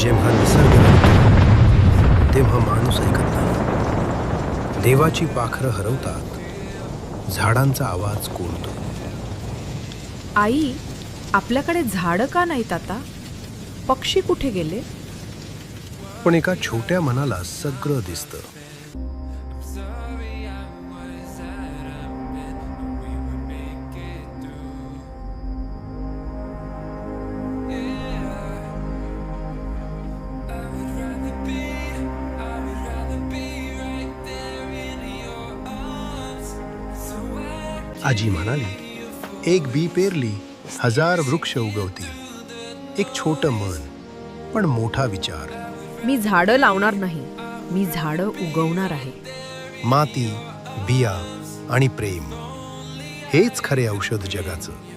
जेव्हा निसर्ग रडतो तेव्हा माणूस ऐकत नाही. देवाची पाखरं हरवतात, झाडांचा आवाज कोंडतो. आई, आपल्याकडे झाडं का नाहीत आता? पक्षी कुठे गेले? पण एका छोट्या मनाला सगळं दिसतं. आजी म्हणाली, एक बी पेरली 1000 वृक्ष उगवतील. एक छोटं मन, पण मोठा विचार. मी झाडं लावणार नाही, मी झाडं उगवणार आहे. माती, बिया आणि प्रेम, हेच खरे औषध जगाचं.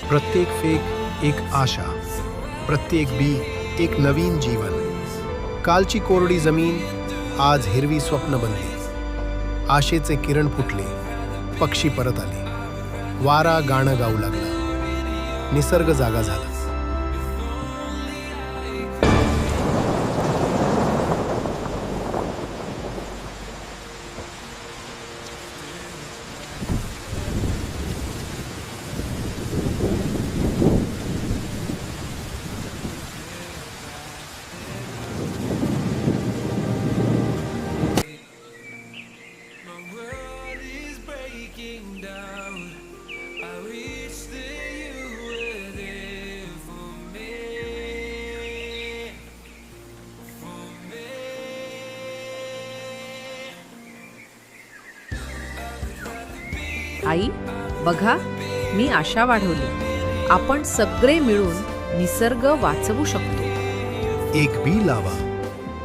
प्रत्येक फेक एक आशा, प्रत्येक बी एक नवीन जीवन. कालची कोरडी जमीन आज हिरवी स्वप्न बनली. आशेचे किरण फुटले, पक्षी परत आले, वारा गाणं गाऊ लागला, निसर्ग जागा झाला. आई, बघा, मी आशा वाढवली. आपण सगळे मिळून निसर्ग वाचवू शकतो. एक बी लावा,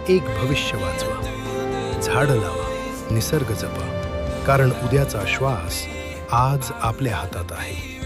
एक भविष्य वाचवा. झाडं लावा, निसर्ग जपा. कारण उद्याचा श्वास आज आपल्या हातात आहे.